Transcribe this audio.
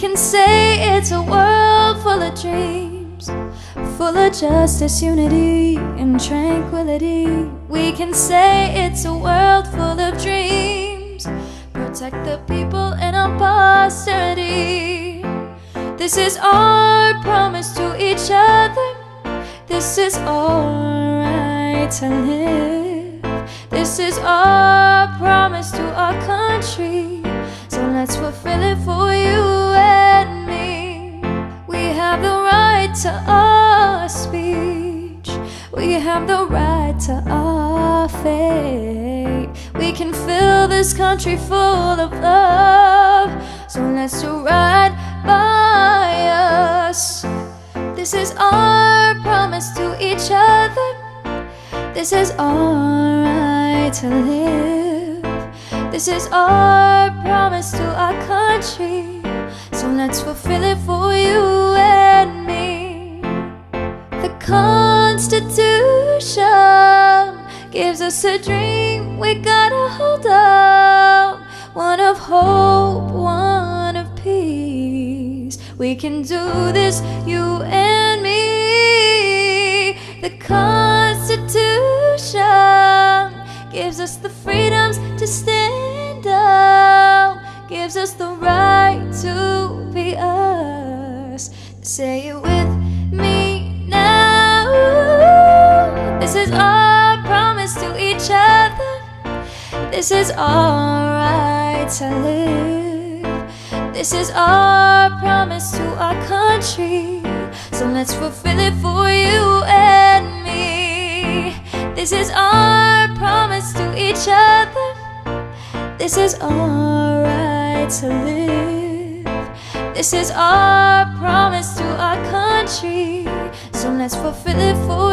can say it's a world full of dreams, full of justice, unity, and tranquility. We can say it's a world full of dreams. Protect the people and our posterity. This is our promise to each other. This is our right to live. This is our promise to our country. So let's fulfill it for you and me. We have the right to our speech. We have the right to our faith. We can fill this country full of love. So let's do right by us. This is our promise to each other. This is our right to live. This is our promise to our country. So let's fulfill it for you and me. The Constitution gives us a dream we gotta hold up. One of hope, one of peace. We can do this, you and me. The Constitution gives us the freedoms to stand up, gives us the right to be us. Say it with me now. This is our promise to each other. This is our right to live. This is our promise to our country. So let's fulfill it for you and me. This is our promise to each other. This is our right to live. This is our promise to our country. So let's fulfill it for